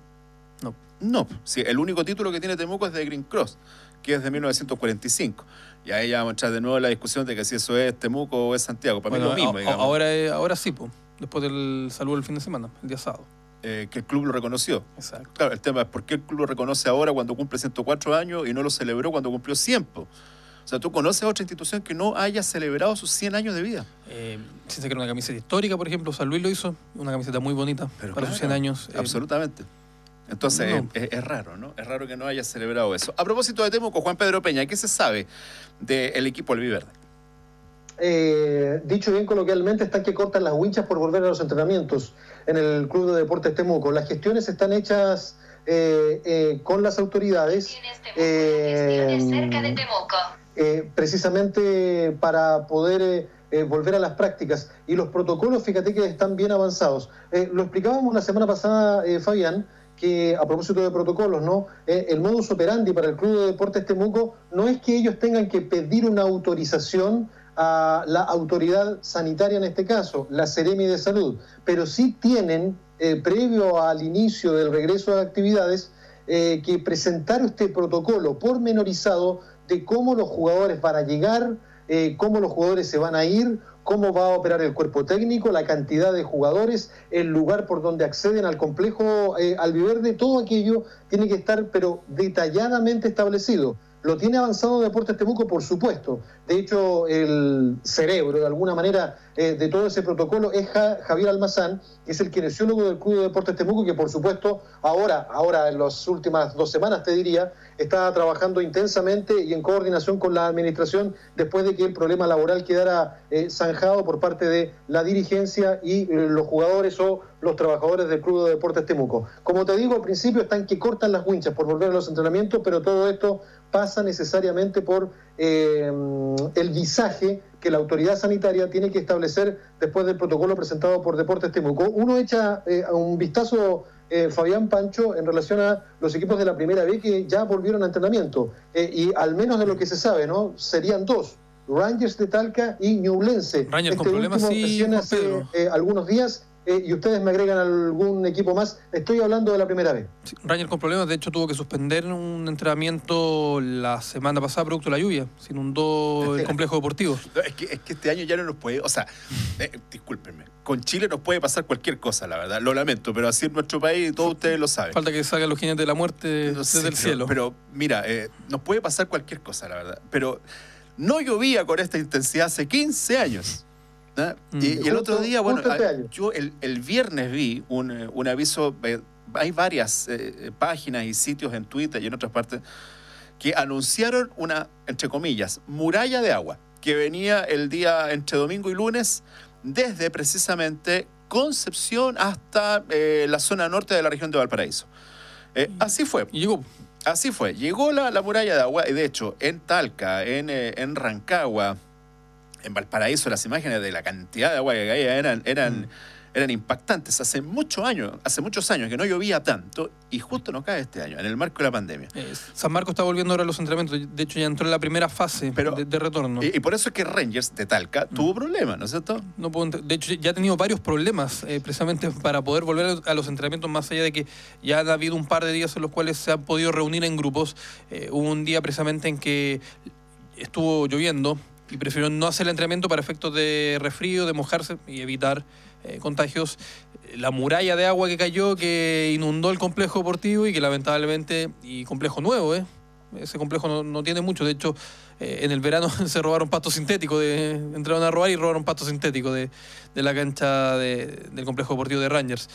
No. No, sí, el único título que tiene Temuco es de Green Cross, que es de 1945. Y ahí ya vamos a entrar de nuevo la discusión de que si eso es Temuco o es Santiago. Para mí es lo mismo, digamos. Ahora sí, po. Después del saludo del fin de semana, el día sábado. Que el club lo reconoció. Exacto. Claro, el tema es por qué el club lo reconoce ahora cuando cumple 104 años y no lo celebró cuando cumplió 100. O sea, ¿tú conoces a otra institución que no haya celebrado sus 100 años de vida? Sí, sé que era una camiseta histórica, por ejemplo, San Luis lo hizo, una camiseta muy bonita. Pero para claro, sus 100 años. Absolutamente. Entonces, no. es raro, ¿no? Es raro que no haya celebrado eso. A propósito de Temuco, Juan Pedro Peña, ¿qué se sabe del equipo albiverde? Dicho bien coloquialmente, están que cortan las winchas por volver a los entrenamientos en el Club de Deportes Temuco. Las gestiones están hechas con las autoridades. Cerca de Temuco. Precisamente para poder volver a las prácticas. Y los protocolos, fíjate que están bien avanzados. Lo explicábamos la semana pasada, Fabián, que a propósito de protocolos, ¿no? El modus operandi para el Club de Deportes Temuco no es que ellos tengan que pedir una autorización a la autoridad sanitaria, en este caso, la Seremi de Salud, pero sí tienen, previo al inicio del regreso de actividades, que presentar este protocolo pormenorizado de cómo los jugadores van a llegar, cómo los jugadores se van a ir, cómo va a operar el cuerpo técnico, la cantidad de jugadores, el lugar por donde acceden al complejo albiverde, todo aquello tiene que estar, pero detalladamente establecido. Lo tiene avanzado Deportes Temuco, por supuesto. De hecho, el cerebro, de alguna manera, de todo ese protocolo es Javier Almazán, que es el kinesiólogo del Club de Deportes Temuco, que por supuesto, ahora en las últimas 2 semanas, te diría, está trabajando intensamente y en coordinación con la administración después de que el problema laboral quedara zanjado por parte de la dirigencia y los jugadores o los trabajadores del Club de Deportes Temuco. Como te digo, al principio están que cortan las winchas por volver a los entrenamientos, pero todo esto pasa necesariamente por el visaje que la autoridad sanitaria tiene que establecer después del protocolo presentado por Deportes Temuco. Uno echa un vistazo, Fabián, Pancho, en relación a los equipos de la primera B que ya volvieron a entrenamiento, y al menos de lo que se sabe, ¿no? Serían 2, Rangers de Talca y Ñublense. Rangers con problemas, sí, recién hace algunos días, y ustedes me agregan algún equipo más. Estoy hablando de la primera vez. Sí, Rangers con problemas, de hecho tuvo que suspender un entrenamiento la semana pasada producto de la lluvia, se inundó el complejo deportivo. No, es que este año ya no nos puede, o sea, discúlpenme, con Chile nos puede pasar cualquier cosa, la verdad, lo lamento, pero así en nuestro país todos ustedes lo saben. Falta que salgan los jinetes de la muerte desde el cielo. Pero mira, nos puede pasar cualquier cosa, la verdad, pero no llovía con esta intensidad hace 15 años. Y el otro día, bueno, yo el viernes vi un aviso, hay varias páginas y sitios en Twitter y en otras partes que anunciaron una, entre comillas, muralla de agua que venía el día entre domingo y lunes desde precisamente Concepción hasta la zona norte de la región de Valparaíso. Así fue. Y llegó. Así fue. Llegó la muralla de agua y de hecho en Talca, en Rancagua, en Valparaíso, las imágenes de la cantidad de agua que caía eran impactantes. Hace muchos años que no llovía tanto y justo no cae este año, en el marco de la pandemia. San Marcos está volviendo ahora a los entrenamientos. De hecho, ya entró en la primera fase de retorno. Y por eso es que Rangers de Talca tuvo problemas, ¿no es cierto? No puedo de hecho, ya ha tenido varios problemas precisamente para poder volver a los entrenamientos, más allá de que ya ha habido un par de días en los cuales se han podido reunir en grupos. Hubo un día precisamente en que estuvo lloviendo, y prefirieron no hacer el entrenamiento para efectos de resfrío, de mojarse y evitar contagios. La muralla de agua que cayó, que inundó el complejo deportivo y que lamentablemente, y complejo nuevo, ese complejo no tiene mucho. De hecho, en el verano se robaron pasto sintético, entraron a robar y robaron pasto sintético de la cancha del complejo deportivo de Rangers.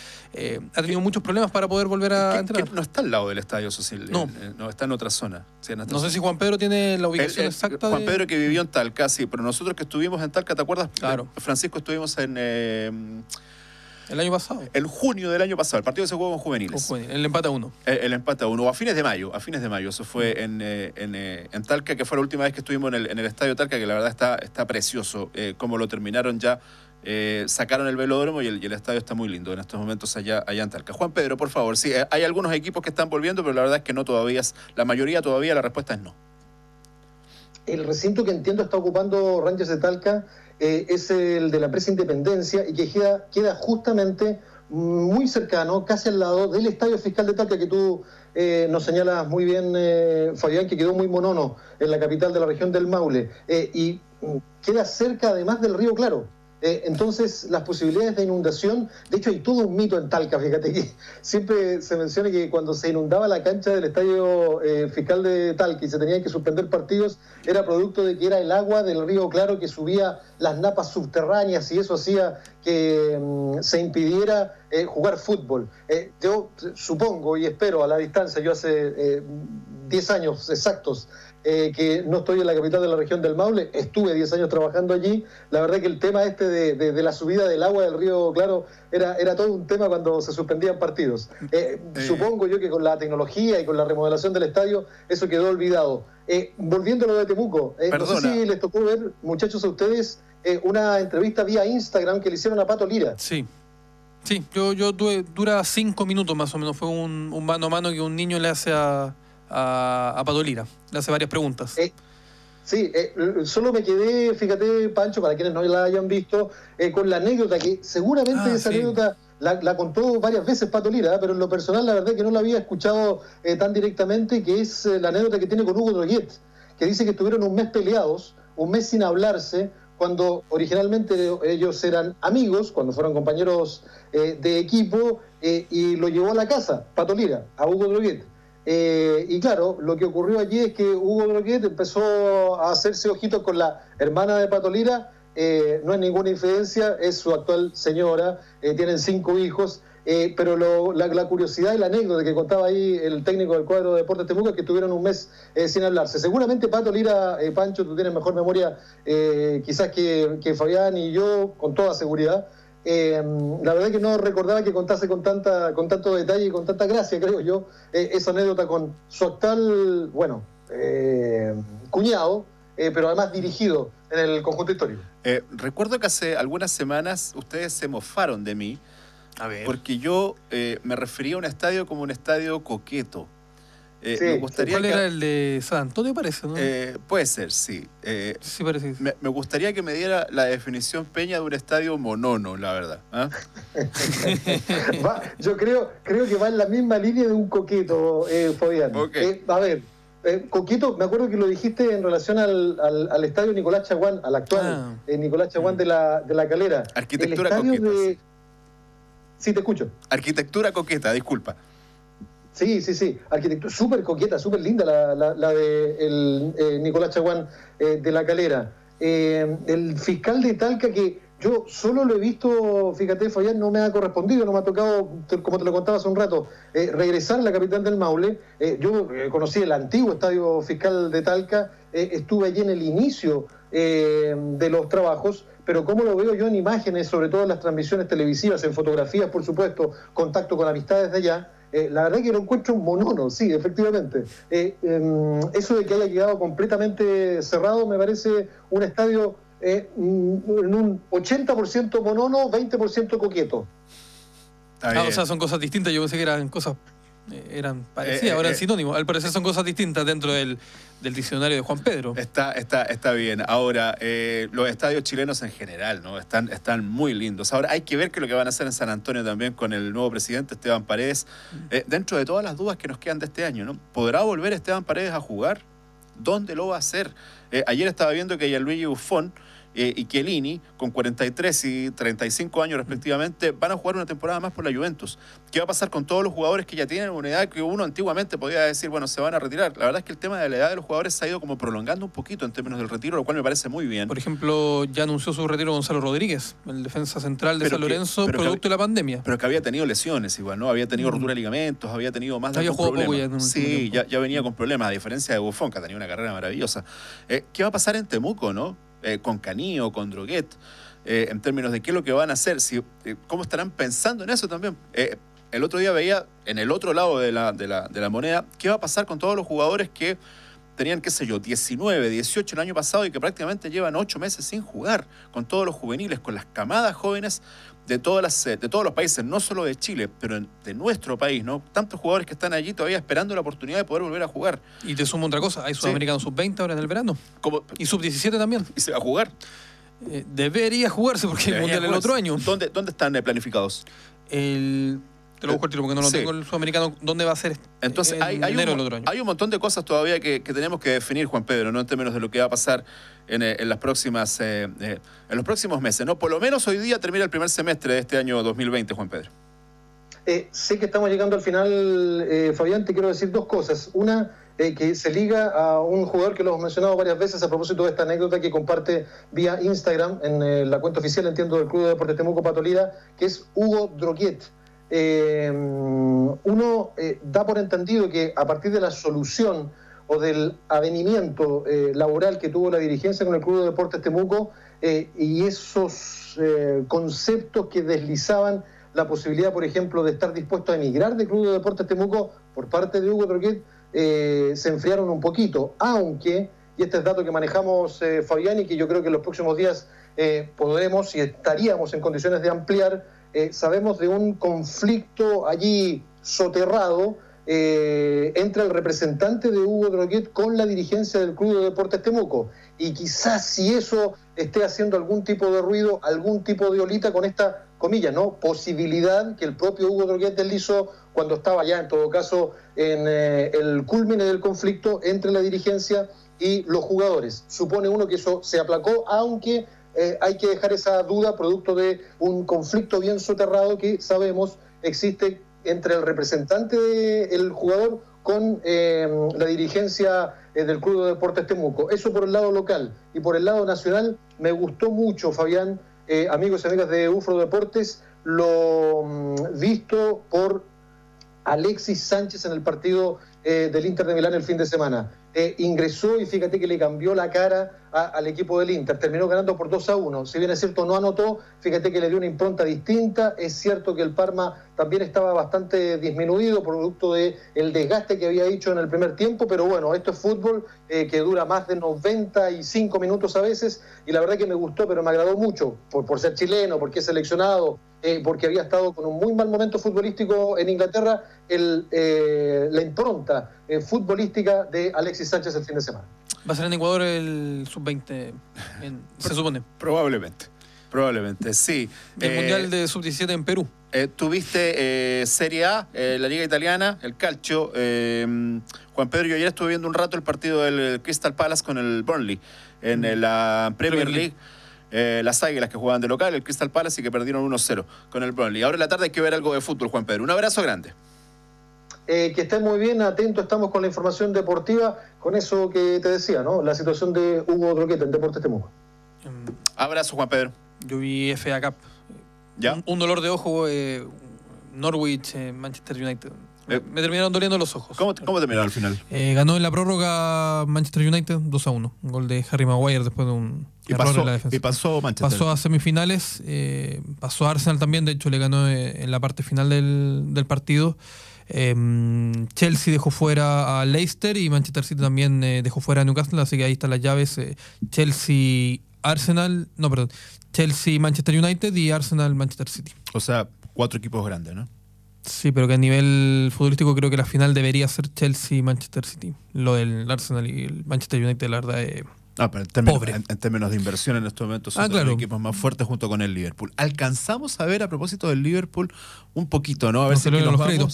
Ha tenido muchos problemas para poder volver a entrenar. Que no está al lado del estadio social, no. No, está en otra zona. Sí, en otra no zona. sé si Juan Pedro tiene la ubicación exacta. Juan Pedro que vivió en Talca, sí, pero nosotros que estuvimos en Talca, ¿te acuerdas? Claro. Francisco, estuvimos en... El año pasado. En junio del año pasado, el partido se jugó con juveniles. El empate a 1. El empate a 1, a fines de mayo. Eso fue en Talca, que fue la última vez que estuvimos en el estadio Talca, que la verdad está precioso. Como lo terminaron ya, sacaron el velódromo y el estadio está muy lindo en estos momentos allá en Talca. Juan Pedro, por favor, sí, hay algunos equipos que están volviendo, pero la verdad es que no todavía, la mayoría todavía, la respuesta es no. El recinto que entiendo está ocupando Rangers de Talca es el de la empresa Independencia y que queda justamente muy cercano, casi al lado del Estadio Fiscal de Talca, que tú nos señalas muy bien, Fabián, que quedó muy monono en la capital de la región del Maule, y queda cerca además del Río Claro. Entonces, las posibilidades de inundación, de hecho hay todo un mito en Talca, fíjate que siempre se menciona que cuando se inundaba la cancha del Estadio Fiscal de Talca y se tenían que suspender partidos, era producto de que era el agua del Río Claro que subía las napas subterráneas y eso hacía que se impidiera jugar fútbol. Yo supongo y espero a la distancia, yo hace 10 años exactos, que no estoy en la capital de la región del Maule, estuve 10 años trabajando allí. La verdad que el tema de la subida del agua del Río Claro era todo un tema cuando se suspendían partidos. Supongo yo que con la tecnología y con la remodelación del estadio eso quedó olvidado. Volviendo a lo de Temuco, no sé si les tocó ver, muchachos, a ustedes una entrevista vía Instagram que le hicieron a Pato Lira. Sí, yo dura 5 minutos más o menos, fue un mano a mano que un niño le hace a Pato Lira, le hace varias preguntas. Sí, solo me quedé, fíjate, Pancho, para quienes no la hayan visto, con la anécdota, que seguramente esa anécdota la contó varias veces Pato Lira, pero en lo personal la verdad es que no la había escuchado tan directamente, que es la anécdota que tiene con Hugo Droguet, que dice que estuvieron un mes peleados, un mes sin hablarse, cuando originalmente ellos eran amigos, cuando fueron compañeros de equipo, y lo llevó a la casa, Pato Lira, a Hugo Droguet. Y claro, lo que ocurrió allí es que Hugo Droguet empezó a hacerse ojitos con la hermana de Pato Lira. No es ninguna infidencia, es su actual señora, tienen 5 hijos, pero la curiosidad y la anécdota que contaba ahí el técnico del cuadro de Deportes Temuco es que estuvieron un mes sin hablarse. Seguramente Pato Lira, Pancho, tú tienes mejor memoria quizás que Fabián y yo, con toda seguridad. La verdad que no recordaba que contase con tanto detalle y con tanta gracia, creo yo, esa anécdota con su actual, cuñado, pero además dirigido en el conjunto histórico. Recuerdo que hace algunas semanas ustedes se mofaron de mí, porque yo me refería a un estadio como un estadio coqueto. Sí, me gustaría ¿Cuál era el de San Antonio, parece, no? Puede ser, sí. Sí, parece. Me gustaría que me diera la definición Peña de un estadio monono, la verdad. Yo creo que va en la misma línea de un coqueto, Fabián. Okay. A ver, coqueto, me acuerdo que lo dijiste en relación al estadio Nicolás Chaguán, al actual Nicolás Chaguán de la Calera. Arquitectura coqueta. Sí, te escucho. Arquitectura coqueta, disculpa. Sí. Arquitectura súper coqueta, súper linda la de el Nicolás Chaguán de la Calera. El fiscal de Talca, que yo solo lo he visto, fíjate, Fabián, no me ha correspondido, no me ha tocado, como te lo contaba hace un rato, regresar a la capital del Maule. Yo conocí el antiguo estadio fiscal de Talca, estuve allí en el inicio de los trabajos, pero como lo veo yo en imágenes, sobre todo en las transmisiones televisivas, en fotografías, por supuesto, contacto con amistades de allá, la verdad que lo encuentro monono, sí, efectivamente. Eso de que haya quedado completamente cerrado me parece un estadio en un 80% monono, 20% coqueto. O sea, son cosas distintas. Yo pensé que eran cosas eran parecidas, ahora eran sinónimos. Al parecer son cosas distintas dentro del diccionario de Juan Pedro. Está bien. Ahora, los estadios chilenos en general, ¿no? Están muy lindos. Ahora, hay que ver qué es lo que van a hacer en San Antonio también con el nuevo presidente Esteban Paredes. Dentro de todas las dudas que nos quedan de este año, ¿no? ¿Podrá volver Esteban Paredes a jugar? ¿Dónde lo va a hacer? Ayer estaba viendo que Gianluigi Buffon y Chiellini, con 43 y 35 años respectivamente, van a jugar una temporada más por la Juventus. ¿Qué va a pasar con todos los jugadores que ya tienen una edad que uno antiguamente podía decir, bueno, se van a retirar? La verdad es que el tema de la edad de los jugadores se ha ido como prolongando un poquito en términos del retiro, lo cual me parece muy bien. Por ejemplo, ya anunció su retiro Gonzalo Rodríguez, el defensa central de San Lorenzo, producto de la pandemia. Pero que había tenido lesiones igual, ¿no? Había tenido rotura de ligamentos, había tenido más de había algún jugado problema. poco Sí, ya venía con problemas, a diferencia de Buffon, que ha tenido una carrera maravillosa. ¿Qué va a pasar en Temuco, no? Con Canillo, con Droguet, en términos de qué es lo que van a hacer, cómo estarán pensando en eso también. El otro día veía, en el otro lado de la moneda, qué va a pasar con todos los jugadores que tenían, qué sé yo, 19, 18 el año pasado y que prácticamente llevan 8 meses sin jugar, con todos los juveniles, con las camadas jóvenes de todos los países, no solo de Chile, pero de nuestro país, ¿no? Tantos jugadores que están allí todavía esperando la oportunidad de poder volver a jugar. Y te sumo otra cosa, hay sudamericanos sub-20 ahora en el verano. ¿Cómo? Y sub-17 también. ¿Y se va a jugar? Debería jugarse porque el mundial es el otro año. ¿Dónde están planificados? Te lo busco el tiro porque no lo tengo el sudamericano. ¿Dónde va a ser? Entonces, hay enero del otro año. Hay un montón de cosas todavía que tenemos que definir, Juan Pedro, ¿no? En términos de lo que va a pasar en los próximos meses, ¿no? Por lo menos hoy día termina el primer semestre de este año 2020, Juan Pedro. Sé que estamos llegando al final, Fabián, te quiero decir dos cosas. Una, que se liga a un jugador que lo hemos mencionado varias veces a propósito de esta anécdota que comparte vía Instagram en la cuenta oficial, entiendo, del Club de Deportes Temuco Patolira, que es Hugo Droguet. Uno da por entendido que a partir de la solución o del avenimiento laboral que tuvo la dirigencia con el Club de Deportes Temuco y esos conceptos que deslizaban la posibilidad, por ejemplo, de estar dispuesto a emigrar del Club de Deportes Temuco por parte de Hugo Droguet, se enfriaron un poquito, aunque, y este es dato que manejamos, Fabián, y que yo creo que en los próximos días podremos y estaríamos en condiciones de ampliar, sabemos de un conflicto allí soterrado entre el representante de Hugo Droguet con la dirigencia del Club de Deportes Temuco. Y quizás si eso esté haciendo algún tipo de ruido, algún tipo de olita con esta, comillas, ¿no?, posibilidad que el propio Hugo Droguet deslizó cuando estaba ya, en todo caso, en el culmine del conflicto entre la dirigencia y los jugadores. Supone uno que eso se aplacó, aunque hay que dejar esa duda producto de un conflicto bien soterrado que sabemos existe entre el representante del jugador con la dirigencia del Club de Deportes Temuco. Eso por el lado local. Y por el lado nacional, me gustó mucho, Fabián, amigos y amigas de UFRO Deportes, lo visto por Alexis Sánchez en el partido del Inter de Milán el fin de semana. Ingresó y fíjate que le cambió la cara al equipo del Inter, terminó ganando por 2-1, si bien es cierto no anotó, fíjate que le dio una impronta distinta. Es cierto que el Parma también estaba bastante disminuido producto del desgaste que había hecho en el primer tiempo, pero bueno, esto es fútbol que dura más de 95 minutos a veces, y la verdad que me gustó, pero me agradó mucho por ser chileno, porque es seleccionado, porque había estado con un muy mal momento futbolístico en Inglaterra, la impronta futbolística de Alexis Sánchez el fin de semana. ¿Va a ser en Ecuador el sub-20, se supone? Probablemente, sí. El Mundial de sub-17 en Perú. Tuviste Serie A, la Liga Italiana, el Calcio. Juan Pedro, yo ayer estuve viendo un rato el partido del Crystal Palace con el Burnley en la Premier League. Las Águilas que jugaban de local, el Crystal Palace, y que perdieron 1-0 con el Burnley. Ahora en la tarde hay que ver algo de fútbol, Juan Pedro. Un abrazo grande. Que estén muy bien, atentos, estamos con la información deportiva, con eso que te decía, ¿no? La situación de Hugo Droguet en Deportes Temuco. Abrazo, Juan Pedro. Yo vi FA Cup. ¿Ya? Un dolor de ojo, Norwich, Manchester United. Me terminaron doliendo los ojos. ¿Cómo terminaron al final? Ganó en la prórroga Manchester United 2-1. Un gol de Harry Maguire después de un error en la defensa. Y pasó Manchester. Pasó a semifinales. Pasó a Arsenal también. De hecho, le ganó en la parte final del partido. Chelsea dejó fuera a Leicester y Manchester City también dejó fuera a Newcastle. Así que ahí están las llaves. Chelsea, Manchester United y Arsenal, Manchester City. O sea, 4 equipos grandes, ¿no? Sí, pero que a nivel futbolístico creo que la final debería ser Chelsea y Manchester City. Lo del Arsenal y el Manchester United, la verdad, Pero pobre. en términos de inversión en estos momentos son claro. los equipos más fuertes junto con el Liverpool. Alcanzamos a ver, a propósito del Liverpool, un poquito, ¿no? A ver No si es que salieron nos los vamos. créditos,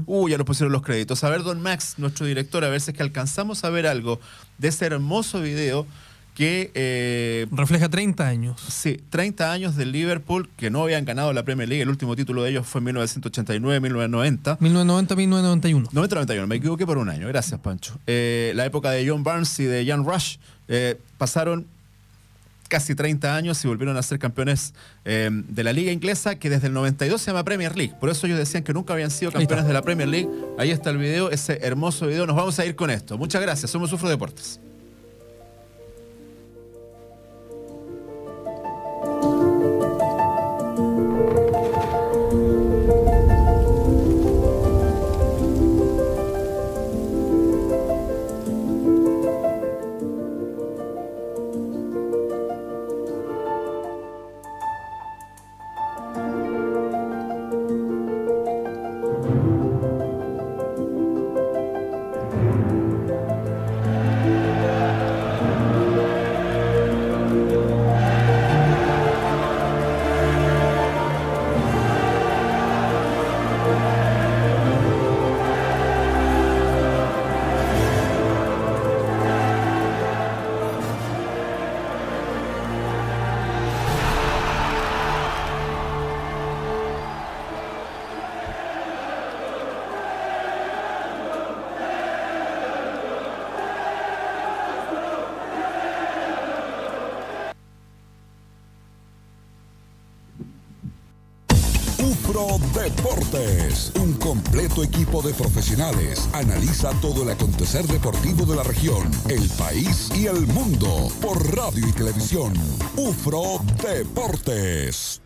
pero... Ya nos pusieron los créditos. A ver, don Max, nuestro director, a ver si es que alcanzamos a ver algo de ese hermoso video que... refleja 30 años. Sí, 30 años del Liverpool, que no habían ganado la Premier League. El último título de ellos fue en 1989-1990. 1990-1991. 90-91, me equivoqué por un año. Gracias, Pancho. La época de John Barnes y de Ian Rush pasaron casi 30 años y volvieron a ser campeones de la liga inglesa, que desde el 92 se llama Premier League. Por eso ellos decían que nunca habían sido campeones de la Premier League. Ahí está el video, ese hermoso video. Nos vamos a ir con esto. Muchas gracias. Somos Ufro Deportes. Ufro Deportes, un completo equipo de profesionales. Analiza todo el acontecer deportivo de la región, el país y el mundo por radio y televisión. Ufro Deportes.